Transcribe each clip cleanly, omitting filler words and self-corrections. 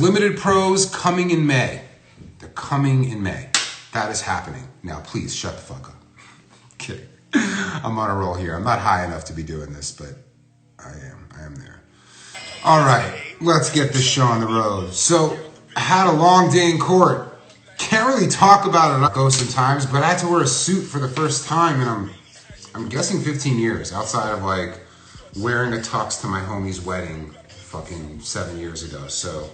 limited pros coming in May. They're coming in May. That is happening. Now, please shut the fuck up. Kidding. I'm on a roll here. I'm not high enough to be doing this, but I am there. All right, let's get this show on the road. So, I had a long day in court. Can't really talk about it. I go sometimes, but I had to wear a suit for the first time, and I'm guessing 15 years outside of like wearing a tux to my homie's wedding fucking 7 years ago. So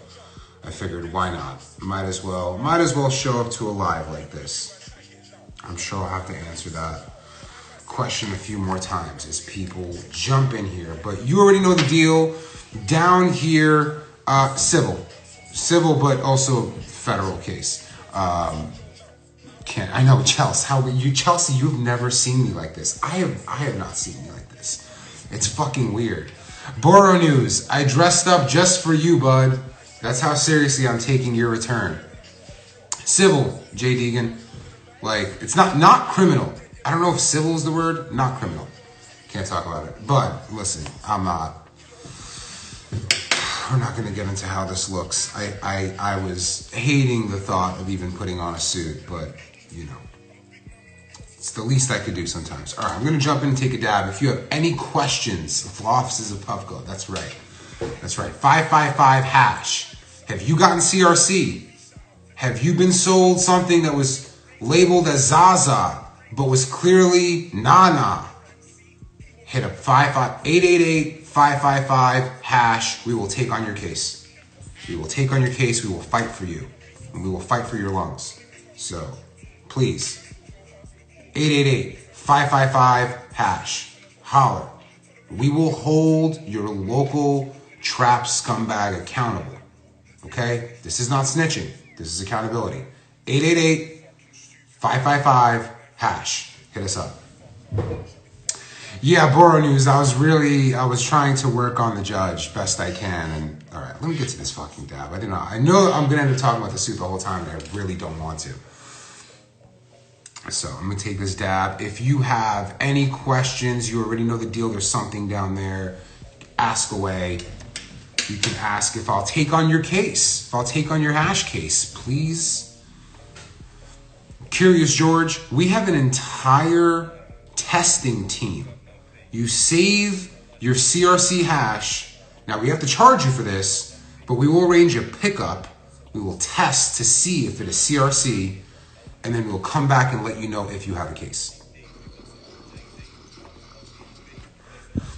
I figured, why not? Might as well show up to a live like this. I'm sure I'll have to answer that question a few more times as people jump in here. But you already know the deal. Down here, civil, but also federal case. I know, Chelsea, you've never seen me like this. I have not seen me like this. It's fucking weird. Borough News, I dressed up just for you, bud. That's how seriously I'm taking your return. Civil, Jay Deegan. Like, it's not criminal. I don't know if civil is the word. Not criminal. Can't talk about it. But, listen, we're not going to get into how this looks. I was hating the thought of even putting on a suit, but, you know, it's the least I could do sometimes. All right, I'm going to jump in and take a dab. If you have any questions, Waffles is a Puffco. That's right. 555 hash. Have you gotten CRC? Have you been sold something that was labeled as Zaza, but was clearly Nana? Hit up 888-555 hash. We will take on your case. We will take on your case. We will fight for you. And we will fight for your lungs. So, please, 888-555 hash. Holler. We will hold your local trap scumbag accountable. Okay? This is not snitching. This is accountability. 888-555 hash. Hit us up. Yeah, Borough News, I was trying to work on the judge best I can, and all right, let me get to this fucking dab. I know I'm gonna end up talking about the suit the whole time, and I really don't want to. So I'm gonna take this dab. If you have any questions, you already know the deal. There's something down there. Ask away. You can ask if I'll take on your case, if I'll take on your hash case, please. Curious George, we have an entire testing team. You save your CRC hash. Now we have to charge you for this, but we will arrange a pickup. We will test to see if it is CRC, and then we'll come back and let you know if you have a case.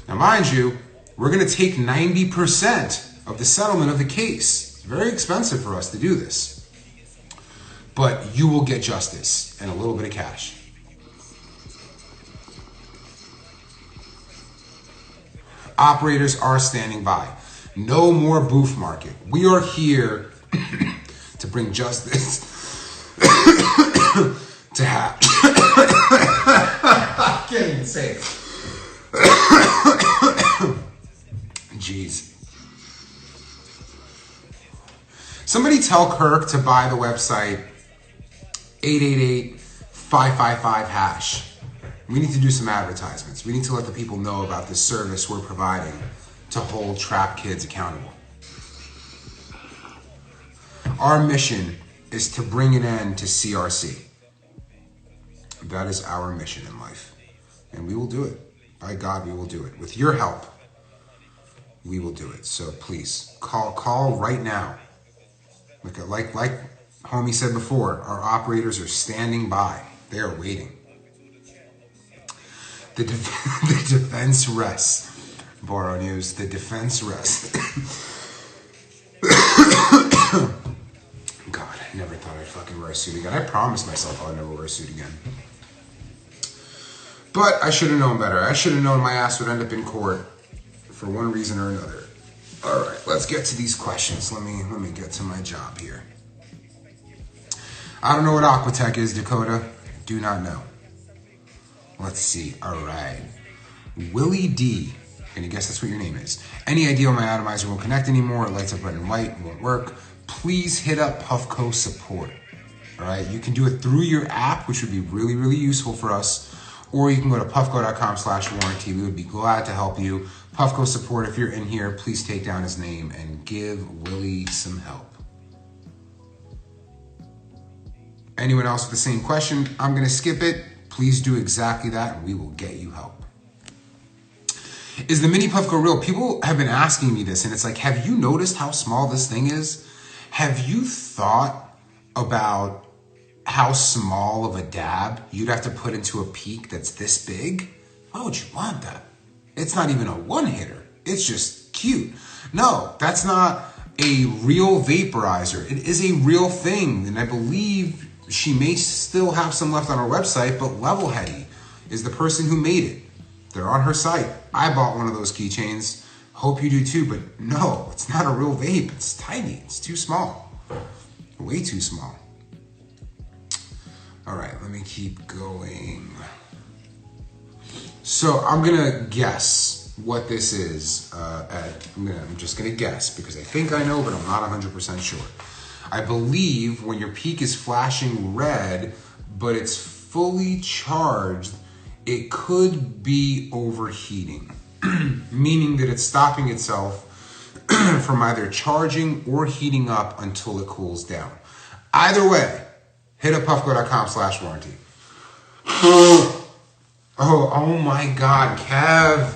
Now mind you, we're gonna take 90% of the settlement of the case. It's very expensive for us to do this, but you will get justice and a little bit of cash. Operators are standing by. No more booth market. We are here to bring justice to have. I can't even say it. Jeez. Somebody tell Kirk to buy the website 888-555 hash. We need to do some advertisements. We need to let the people know about this service we're providing to hold trap kids accountable. Our mission is to bring an end to CRC. That is our mission in life. And we will do it. By God, we will do it. With your help, we will do it. So please, call right now. Like homie said before, our operators are standing by. They are waiting. The defense rests. Borough News, the defense rests. God, I never thought I'd fucking wear a suit again. I promised myself I'll never wear a suit again. But I should have known better. I should have known my ass would end up in court for one reason or another. All right, let's get to these questions. Let me get to my job here. I don't know what Aquatech is, Dakota. Do not know. Let's see. All right. Willie D. Can you guess that's what your name is? Any idea when my atomizer won't connect anymore? It lights up red and white. It won't work. Please hit up Puffco support. All right. You can do it through your app, which would be really, really useful for us. Or you can go to puffco.com/warranty. We would be glad to help you. Puffco support, if you're in here, please take down his name and give Willie some help. Anyone else with the same question? I'm going to skip it. Please do exactly that and we will get you help. Is the mini Puffco real? People have been asking me this and it's like, have you noticed how small this thing is? Have you thought about how small of a dab you'd have to put into a peak that's this big? Why would you want that? It's not even a one-hitter. It's just cute. No, that's not a real vaporizer. It is a real thing, and I believe she may still have some left on her website, but Levelheady is the person who made it. They're on her site. I bought one of those keychains. Hope you do too, but no, it's not a real vape. It's tiny. It's too small. Way too small. All right, let me keep going. So I'm gonna guess what this is. I'm just gonna guess because I think I know, but I'm not 100% sure. I believe when your peak is flashing red, but it's fully charged, it could be overheating, meaning that it's stopping itself from either charging or heating up until it cools down. Either way, hit up puffco.com/warranty. Oh my God, Kev.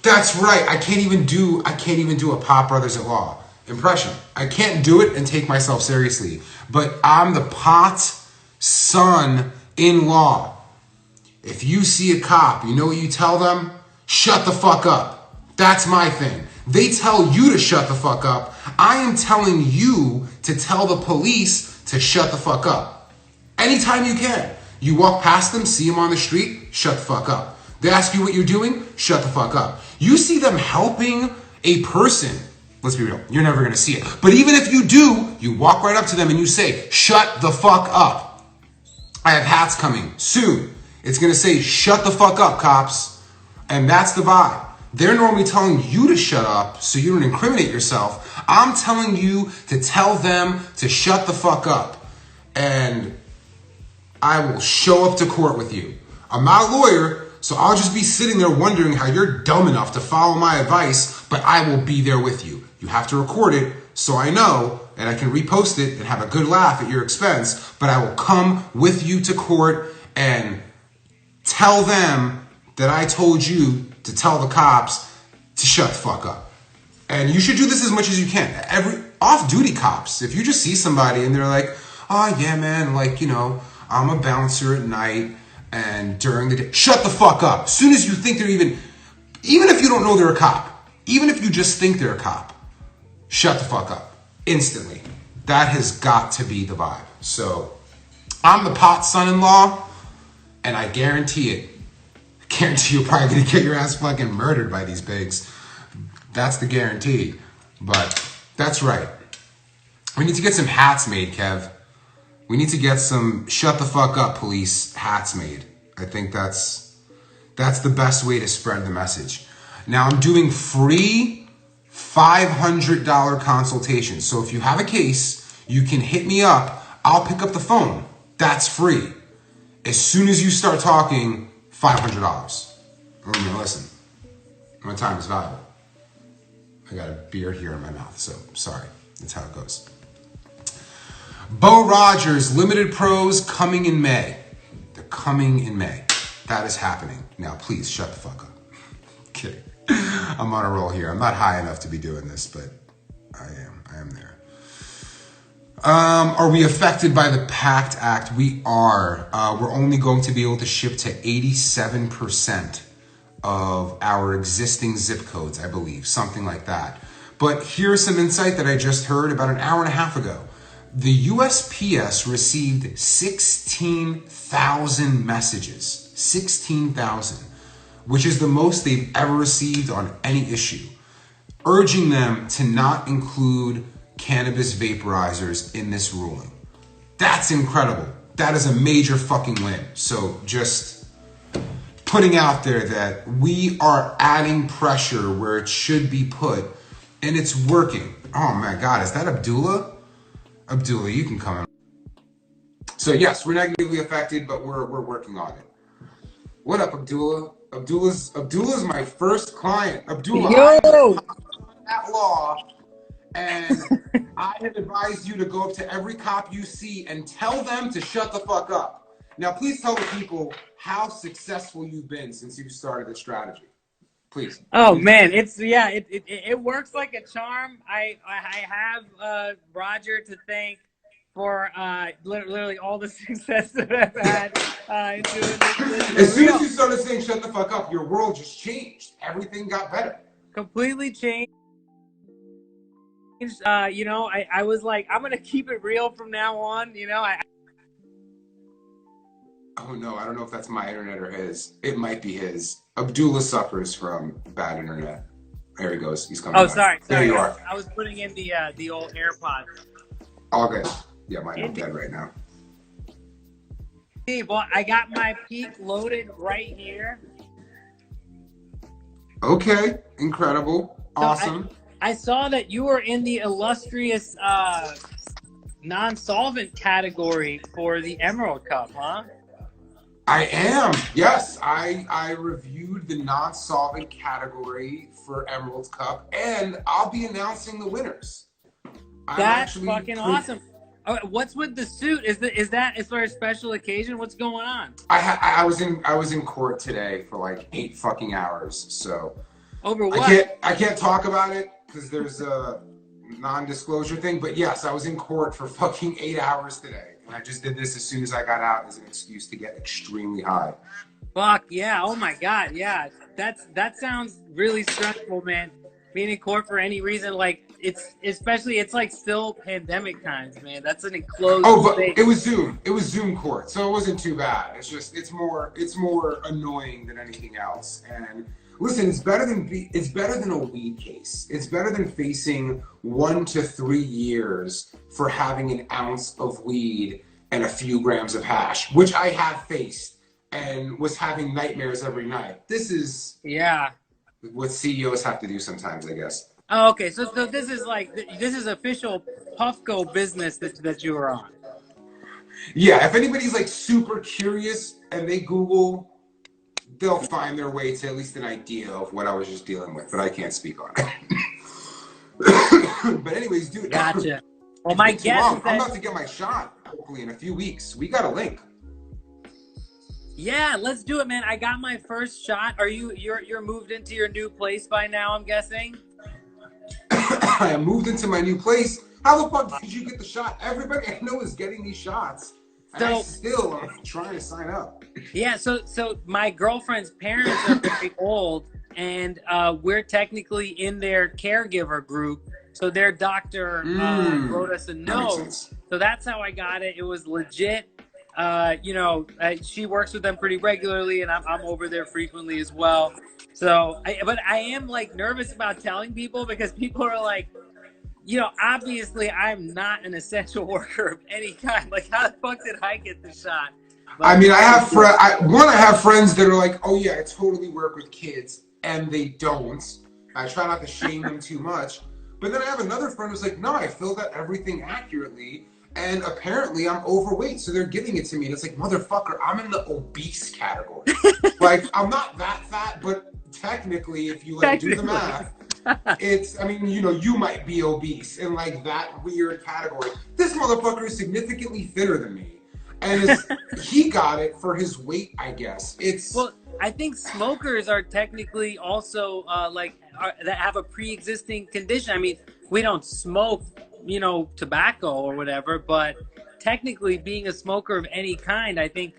That's right. I can't even do a Pop Brothers at Law impression. I can't do it and take myself seriously. But I'm the Pot's son-in-law. If you see a cop, you know what you tell them? Shut the fuck up. That's my thing. They tell you to shut the fuck up. I am telling you to tell the police to shut the fuck up. Anytime you can. You walk past them, see them on the street, shut the fuck up. They ask you what you're doing, shut the fuck up. You see them helping a person, let's be real, you're never gonna see it. But even if you do, you walk right up to them and you say, shut the fuck up. I have hats coming soon. It's gonna say, shut the fuck up, cops. And that's the vibe. They're normally telling you to shut up so you don't incriminate yourself. I'm telling you to tell them to shut the fuck up. And I will show up to court with you. I'm not a lawyer, so I'll just be sitting there wondering how you're dumb enough to follow my advice, but I will be there with you. You have to record it so I know and I can repost it and have a good laugh at your expense, but I will come with you to court and tell them that I told you to tell the cops to shut the fuck up. And you should do this as much as you can. Every off-duty cops, if you just see somebody and they're like, oh yeah, man, like, you know, I'm a bouncer at night and during the day, shut the fuck up. As soon as you think they're even if you don't know they're a cop, even if you just think they're a cop, shut the fuck up instantly. That has got to be the vibe. So I'm the Pot's son-in-law and I guarantee it. I guarantee you're probably gonna get your ass fucking murdered by these pigs. That's the guarantee. But that's right. We need to get some hats made, Kev. We need to get some shut the fuck up police hats made. I think that's the best way to spread the message. Now I'm doing free $500 consultations. So if you have a case, you can hit me up. I'll pick up the phone. That's free. As soon as you start talking, $500. I mean, listen, my time is valuable. I got a beer here in my mouth, so sorry. That's how it goes. Bo Rogers, limited pros coming in May. They're coming in May. That is happening. Now, please shut the fuck up. Kidding. I'm on a roll here. I'm not high enough to be doing this, but I am there. Are we affected by the PACT Act? We are. We're only going to be able to ship to 87% of our existing zip codes, I believe, something like that. But here's some insight that I just heard about an hour and a half ago. The USPS received 16,000 messages, 16,000, which is the most they've ever received on any issue, urging them to not include cannabis vaporizers in this ruling. That's incredible. That is a major fucking win. So just putting out there that we are adding pressure where it should be put, and it's working. Oh my God, is that Abdullah? Abdullah, you can come in. So yes, we're negatively affected, but we're working on it. What up, Abdullah? Abdullah's my first client. Abdullah, Yo! I'm at law, And I have advised you to go up to every cop you see and tell them to shut the fuck up. Now, please tell the people how successful you've been since you started this strategy. Please. Oh Please. man, it works like a charm. I have Roger to thank for literally all the success that I've had doing this As for soon real. as you started saying shut the fuck up, your world just changed. Everything got better. Completely changed. You know, I was like, I'm gonna keep it real from now on. You know, Oh no, I don't know if that's my internet or his. It might be his. Abdullah suffers from bad internet. There he goes. He's coming oh back. sorry, There you are. I was putting in the old AirPods. All good. Yeah, mine are dead right now. Well, I got my peak loaded right here. Okay, incredible, awesome. So I saw that you were in the illustrious non-solvent category for the Emerald Cup, huh? I am. Yes, I reviewed the non-solvent category for Emerald Cup, and I'll be announcing the winners. That's fucking awesome. What's with the suit? Is that is for a special occasion? What's going on? I was in court today for like 8 fucking hours. So over what? I can't talk about it because there's a non-disclosure thing. But yes, I was in court for fucking 8 hours today, and I just did this as soon as I got out as an excuse to get extremely high. Fuck yeah! Oh my god, yeah. That sounds really stressful, man. Being in court for any reason, like it's like still pandemic times, man. That's an enclosed space. It was Zoom. It was Zoom court, so it wasn't too bad. It's just it's more annoying than anything else. And listen, it's better than a weed case. It's better than facing 1 to 3 years for having an ounce of weed and a few grams of hash, which I have faced and was having nightmares every night. This is what CEOs have to do sometimes, I guess. Oh, okay. So this is official Puffco business that you were on. Yeah, if anybody's like super curious and they Google, they'll find their way to at least an idea of what I was just dealing with, but I can't speak on it. But anyways, dude. Gotcha. Well, my guess is that I'm about to get my shot, hopefully in a few weeks. We got a link. Yeah, let's do it, man. I got my first shot. You're moved into your new place by now, I'm guessing? I moved into my new place. How the fuck did you get the shot? Everybody I know is getting these shots. And I still am trying to sign up. Yeah, so my girlfriend's parents are very old, and we're technically in their caregiver group. So their doctor wrote us a note. So that's how I got it. It was legit. You know, she works with them pretty regularly, and I'm over there frequently as well. So, but I am like nervous about telling people because people are like, you know, obviously I'm not an essential worker of any kind. Like, how the fuck did I get the shot? But I mean, I have friends that are like, oh yeah, I totally work with kids, and they don't. I try not to shame them too much. But then I have another friend who's like, no, I filled out everything accurately. And apparently I'm overweight, so they're giving it to me. And it's like, motherfucker, I'm in the obese category. Like, I'm not that fat, but technically, if you like do the math, I mean, you know, you might be obese in like that weird category. This motherfucker is significantly thinner than me. And he got it for his weight, I guess. Well, I think smokers are technically also that have a pre-existing condition. I mean, we don't smoke, you know, tobacco or whatever, but technically being a smoker of any kind, I think,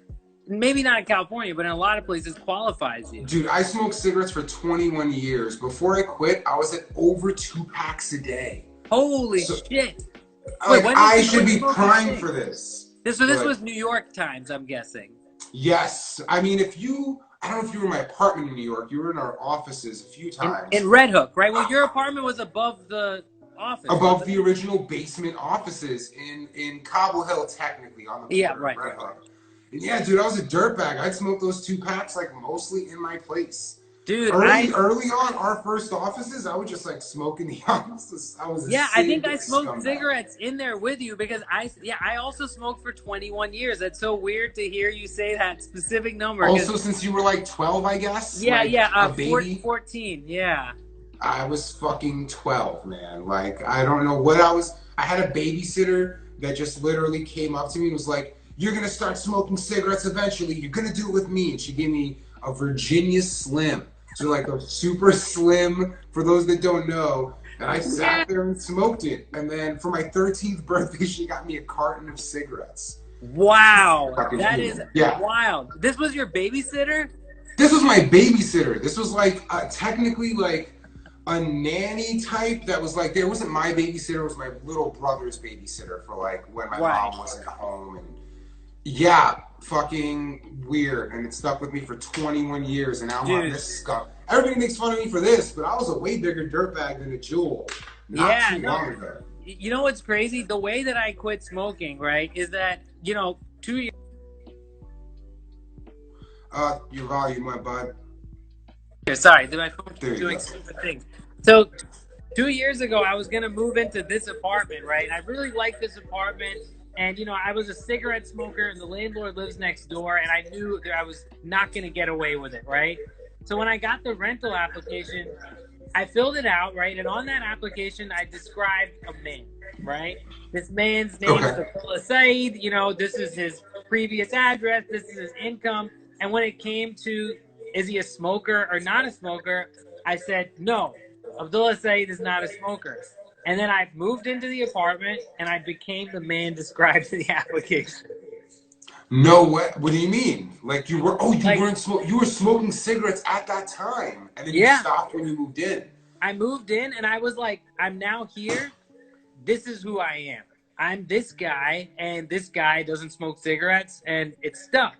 maybe not in California, but in a lot of places qualifies you. Dude, I smoked cigarettes for 21 years. Before I quit, I was at over 2 packs a day. Holy shit. Wait, I should be primed for this. This was New York Times, I'm guessing. Yes. I mean, I don't know if you were in my apartment in New York. You were in our offices a few times. In Red Hook, right? Well, your apartment was above the office. Above the original basement offices in Cobble Hill, technically, on the Red Hook. And yeah, dude, I was a dirtbag. I'd smoke those 2 packs like mostly in my place. Dude, early on, our first offices, I would just like smoke in the offices. I think I smoked cigarettes in there with you because I also smoked for 21 years. That's so weird to hear you say that specific number. Also, since you were like 12, I guess. Yeah, 14, yeah. I was fucking 12, man. Like, I don't know what I was. I had a babysitter that just literally came up to me and was like, "You're gonna start smoking cigarettes eventually. You're gonna do it with me." And she gave me a Virginia Slim. So, like, a super slim, for those that don't know. And I Yeah. sat there and smoked it. And then for my 13th birthday, she got me a carton of cigarettes. Wow, Fucking that is human. Yeah. wild. This was your babysitter? This was my babysitter. This was like technically like a nanny type that was like, there wasn't my babysitter, it was my little brother's babysitter for like when my Right. mom wasn't home. And yeah, fucking weird. And it stuck with me for 21 years. And now I'm on Dude. this stuff. Everybody makes fun of me for this, but I was a way bigger dirtbag than a Jewel not Yeah, too no. long ago. You know what's crazy? The way that I quit smoking, right, is that, 2 years. Your volume went, bud. Sorry, my phone There keeps you doing go. stupid things. So 2 years ago, I was gonna move into this apartment, right? I really liked this apartment, and I was a cigarette smoker, and the landlord lives next door, and I knew that I was not gonna get away with it, right? So when I got the rental application, I filled it out, right? And on that application, I described a man, right? This man's name is Okay. Abdullah Saeed. This is his previous address. This is his income. And when it came to, is he a smoker or not a smoker? I said, no, Abdullah Saeed is not a smoker. And then I moved into the apartment and I became the man described in the application. No way. What do you mean? Like you were? Oh, you Like, weren't smoking. You were smoking cigarettes at that time, and then you yeah, stopped when you moved in. I moved in and I was like, I'm now here. This is who I am. I'm this guy, and this guy doesn't smoke cigarettes, and it's stuck.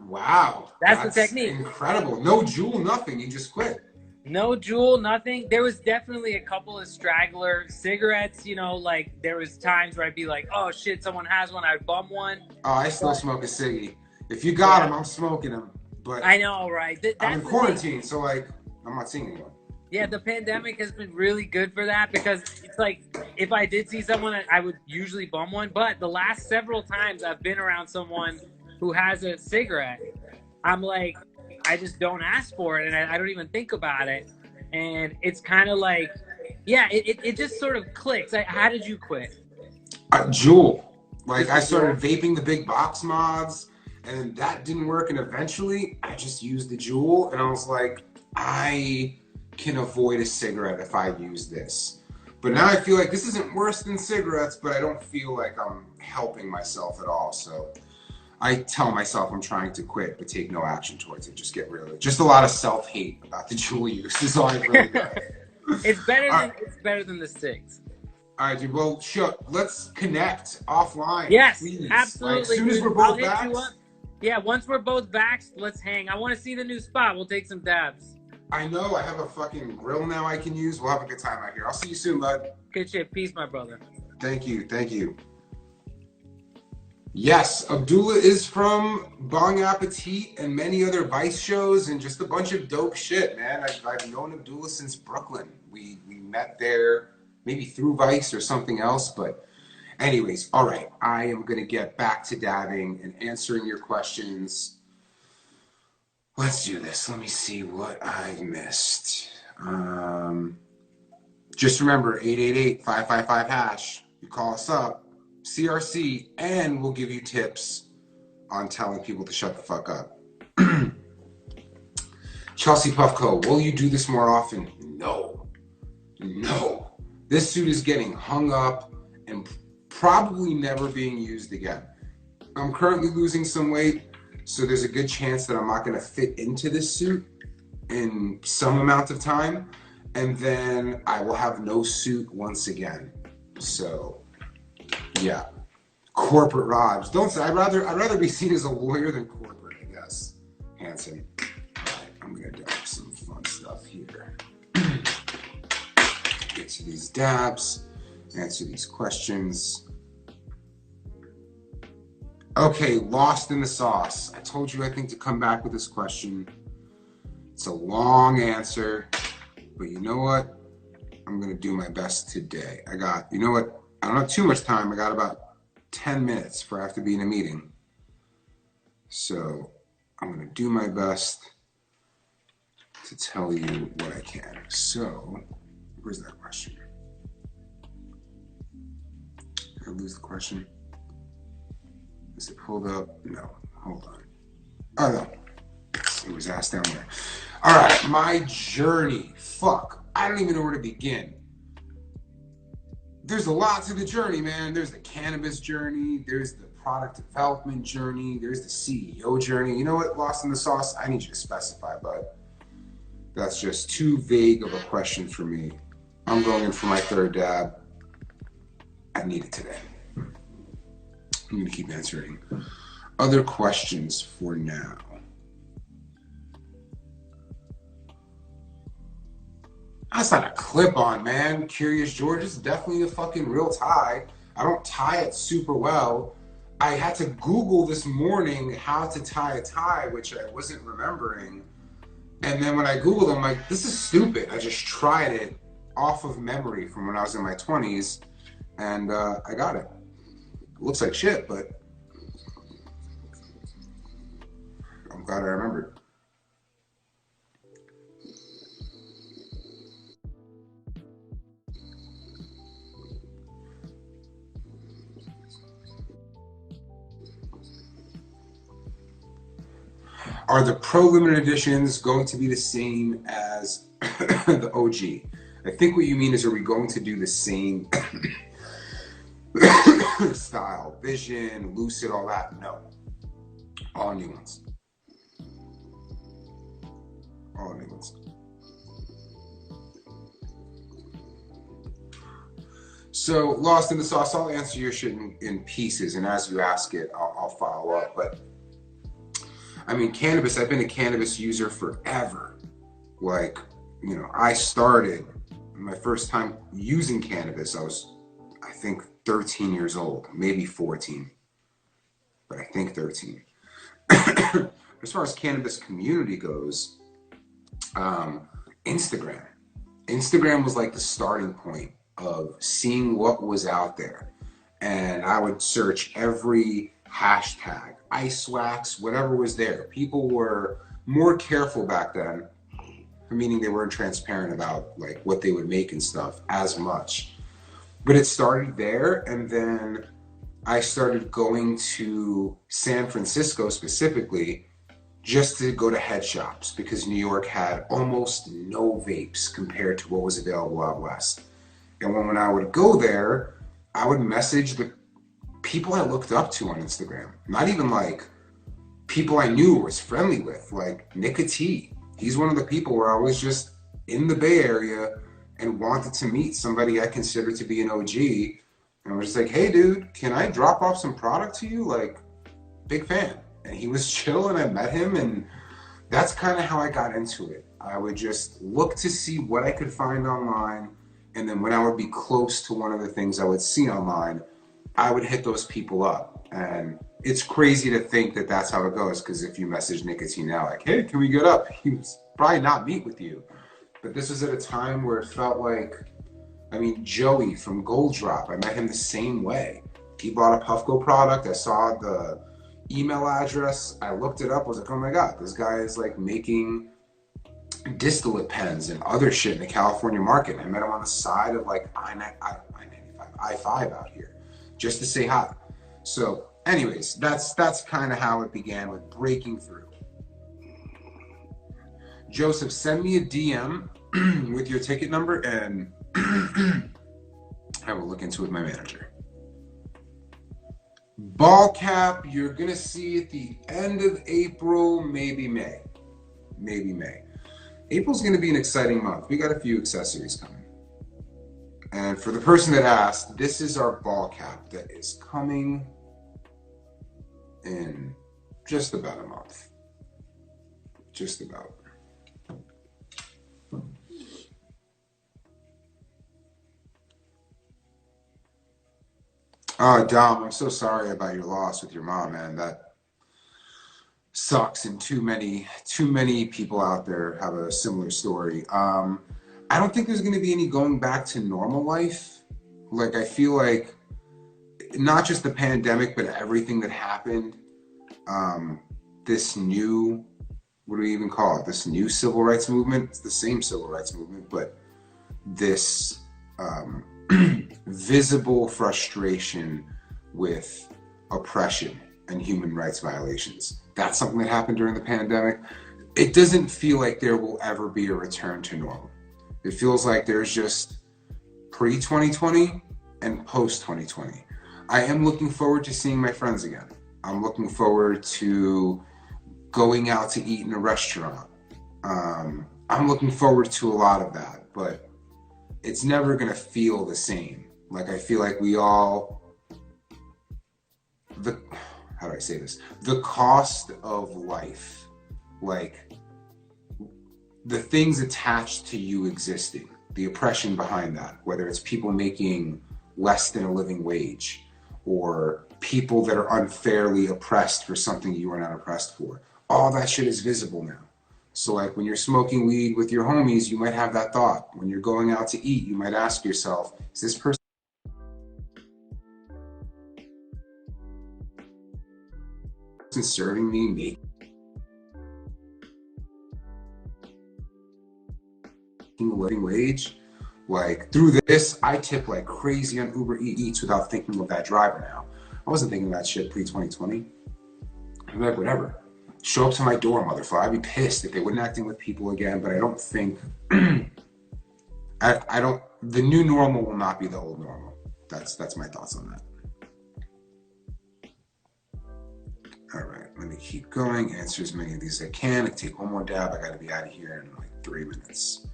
Wow, That's the that's technique. incredible. No Jewel, nothing. You just quit. No Juul, nothing. There was definitely a couple of straggler cigarettes. Like there was times where I'd be like, "Oh shit, someone has one." I'd bum one. Oh, I still But smoke a ciggy. If you got yeah, them, I'm smoking them. But I know, right? I'm in That's the thing. quarantine, so like I'm not seeing anyone. Yeah, the pandemic has been really good for that because it's like if I did see someone, I would usually bum one. But the last several times I've been around someone who has a cigarette, I'm like, I just don't ask for it and I don't even think about it. And it's kind of like, yeah, it just sort of clicks. How did you quit? Jewel. Like Just I the started Juul? vaping the big box mods, and that didn't work. And eventually, I just used the Jewel, and I was like, I can avoid a cigarette if I use this. But now I feel like this isn't worse than cigarettes, but I don't feel like I'm helping myself at all. So I tell myself I'm trying to quit, but take no action towards it. Just get rid of it. Just a lot of self-hate about the Jewel use is all I really got. It's better All than right. it's better than the six. All right, dude. Well, sure. Let's connect offline, Yes, please. Like, as absolutely, soon as dude. we're I'll both hit back. you up. Yeah, once we're both back, let's hang. I want to see the new spot. We'll take some dabs. I know I have a fucking grill now I can use. We'll have a good time out here. I'll see you soon, bud. Good shit. Peace, my brother. Thank you. Thank you. Yes, Abdullah is from Bong Appetit and many other Vice shows and just a bunch of dope shit, man. I've known Abdullah since Brooklyn. We met there maybe through Vice or something else, but anyways, all right. I am going to get back to dabbing and answering your questions. Let's do this. Let me see what I missed. Just remember 888-555-HASH. You call us up, CRC, and we'll give you tips on telling people to shut the fuck up. Chelsea Puffco, will you do this more often? No. No. This suit is getting hung up and probably never being used again. I'm currently losing some weight, so there's a good chance that I'm not going to fit into this suit in some amount of time, and then I will have no suit once again. So, yeah. Corporate Robs. Don't say. I'd rather be seen as a lawyer than corporate, I guess. Hanson. All right, I'm going to do some fun stuff here. Get to these dabs, answer these questions. Okay, lost in the sauce. I told you I think to come back with this question. It's a long answer, but you know what? I'm gonna do my best today. You know what? I don't have too much time. I got about 10 minutes before I have to be in a meeting. So I'm gonna do my best to to tell you what I can. So, where's that question? Did I lose the question? Is it pulled up? No. Hold on. Oh, no. It was asked down there. All right. My journey. Fuck. I don't even know where to begin. There's a lot to the journey, man. There's the cannabis journey. There's the product development journey. There's the CEO journey. You know what, Lost in the Sauce? I need you to specify, bud. That's just too vague of a question for me. I'm going in for my third dab. I need it today. I'm going to keep answering other questions for now. That's not a clip-on, man. Curious George is definitely a fucking real tie. I don't tie it super well. I had to Google this morning how to tie a tie, which I wasn't remembering. And then when I Googled, I'm like, this is stupid. I just tried it off of memory from when I was in my 20s, and I got it. It looks like shit, but I'm glad I remembered. Are the Pro Limited Editions going to be the same as the OG? I think what you mean is, are we going to do the same style, vision, lucid, all that? No. All new ones. All new ones. So, Lost in the Sauce, I'll answer your shit in pieces, and as you ask it, I'll follow up. But I mean, cannabis, I've been a cannabis user forever. Like, you know, I started my first time using cannabis, I was, I think, 13 years old, maybe 14, but I think 13. As far as cannabis community goes, Instagram. Instagram was like the starting point of seeing what was out there. And I would search every hashtag, ice wax, whatever was there. People were more careful back then, meaning they weren't transparent about like what they would make and stuff as much. But it started there, and then I started going to San Francisco specifically just to go to head shops, because New York had almost no vapes compared to what was available out west. And when I would go there, I would message the people I looked up to on Instagram. Not even like people I knew or was friendly with, like Nika T. He's one of the people where I was just in the Bay Area and wanted to meet somebody I consider to be an OG. And I was just like, hey dude, can I drop off some product to you? Like, big fan. And he was chill, and I met him, and that's kind of how I got into it. I would just look to see what I could find online, and then when I would be close to one of the things I would see online, I would hit those people up. And it's crazy to think that that's how it goes, because if you message Nicotine now, like, hey, can we get up? He would probably not meet with you. But this was at a time where it felt like, I mean, Joey from Gold Drop, I met him the same way. He bought a Puffco product. I saw the email address. I looked it up. I was like, oh my God, this guy is like making distillate pens and other shit in the California market. I met him on the side of like I-5 out here just to say hi. So anyways, that's kind of how it began, with breaking through. Joseph, send me a DM with your ticket number, and I will look into it with my manager. Ball cap, you're gonna see at the end of April, maybe May. Maybe May. April's gonna be an exciting month. We got a few accessories coming. And for the person that asked, this is our ball cap that is coming in just about a month. Just about. Oh, Dom, I'm so sorry about your loss with your mom, man. That sucks, and too many people out there have a similar story. I don't think there's going to be any going back to normal life. Like, I feel like not just the pandemic, but everything that happened, this new what do we even call it? This new civil rights movement. It's the same civil rights movement, but this visible frustration with oppression and human rights violations. That's something that happened during the pandemic. It doesn't feel like there will ever be a return to normal. It feels like there's just pre-2020 and post-2020. I am looking forward to seeing my friends again. I'm looking forward to going out to eat in a restaurant. I'm looking forward to a lot of that, but it's never gonna feel the same. Like, I feel like we all, how do I say this? The cost of life, like the things attached to you existing, the oppression behind that, whether it's people making less than a living wage or people that are unfairly oppressed for something you are not oppressed for. All that shit is visible now. So like when you're smoking weed with your homies, you might have that thought. When you're going out to eat, you might ask yourself, is this person serving me making a living wage? Like, through this, I tip like crazy on Uber Eats without thinking of that driver now. I wasn't thinking of that shit pre-2020. I'm like, whatever. Show up to my door, motherfucker. I'd be pissed if they weren't acting with people again, but I don't think, I don't, the new normal will not be the old normal. That's my thoughts on that. All right, let me keep going, answer as many of these as I can. I can take one more dab. I gotta be out of here in like 3 minutes.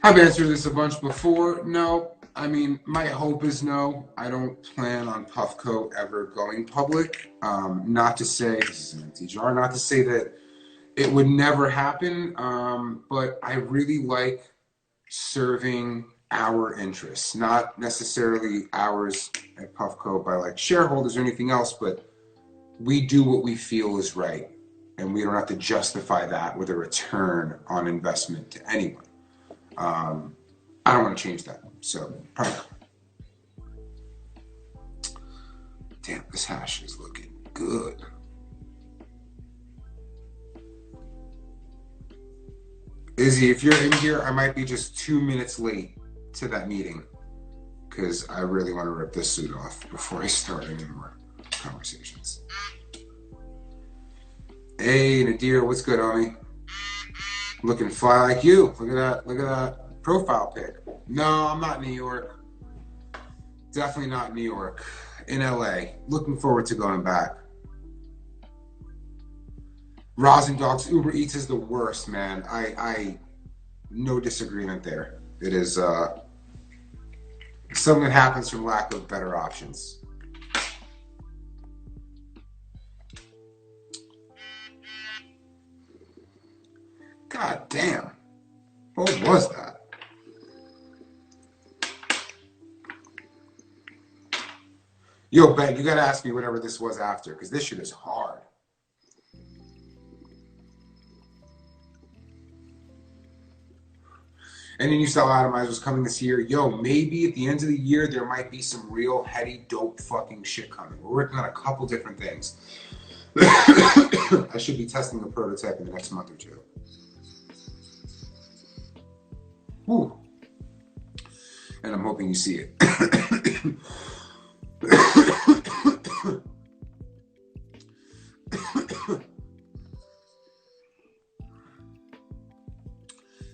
I've answered this a bunch before. No, I mean, my hope is no. I don't plan on Puffco ever going public. Not to say, this is an empty jar, not to say that it would never happen, but I really like serving our interests, not necessarily ours at Puffco by like shareholders or anything else, but we do what we feel is right, and we don't have to justify that with a return on investment to anyone. I don't want to change that, so probably not. Damn, this hash is looking good. Izzy, if you're in here, I might be just 2 minutes late to that meeting because I really want to rip this suit off before I start any more conversations. Hey, Nadir, what's good, homie? Looking fly like you. Look at that profile pic. No, I'm not in New York. Definitely not in New York. In LA. Looking forward to going back. Rosin Dogs, Uber Eats is the worst, man. I no disagreement there. It is something that happens from lack of better options. God damn. What was that? Yo, Ben, you gotta ask me whatever this was after, because this shit is hard. And then you saw Atomizer's coming this year. Yo, maybe at the end of the year, there might be some real heady, dope fucking shit coming. We're working on a couple different things. I should be testing the prototype in the next month or two. Whew. And I'm hoping you see it.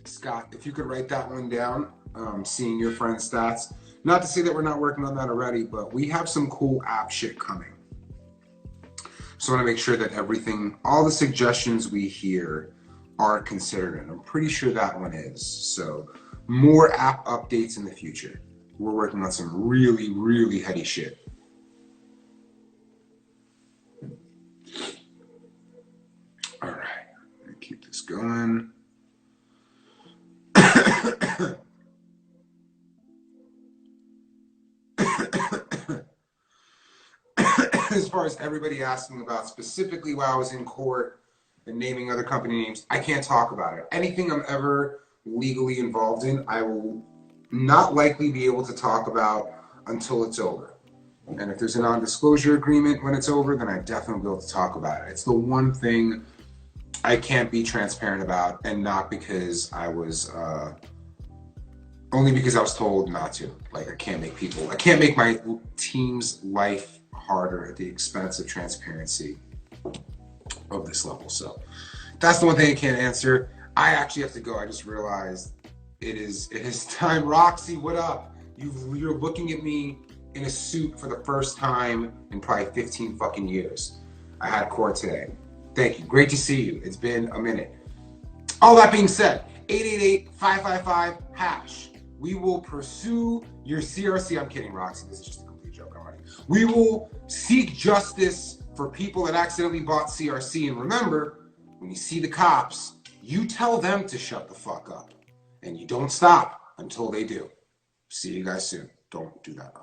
Scott, if you could write that one down, seeing your friend's stats. Not to say that we're not working on that already, but we have some cool app shit coming. So I want to make sure that everything, all the suggestions we hear are considered, and I'm pretty sure that one is. So more app updates in the future. We're working on some really, really heady shit. All right, let me keep this going. As far as everybody asking about specifically while I was in court and naming other company names, I can't talk about it. Anything I'm ever legally involved in, I will not likely be able to talk about until it's over. And if there's a non-disclosure agreement when it's over, then I definitely will be able to talk about it. It's the one thing I can't be transparent about, and not because I was, only because I was told not to. Like, I can't make my team's life harder at the expense of transparency of this level. So that's the one thing I can't answer. I actually have to go. I just realized it is time. Roxy, what up? You're looking at me in a suit for the first time in probably 15 fucking years. I had court today. Thank you. Great to see you. It's been a minute. All that being said, 888-555-HASH. We will pursue your CRC. I'm kidding, Roxy. This is just a complete joke. I'm running. We will seek justice for people that accidentally bought CRC. And remember, when you see the cops, you tell them to shut the fuck up. And you don't stop until they do. See you guys soon. Don't do that.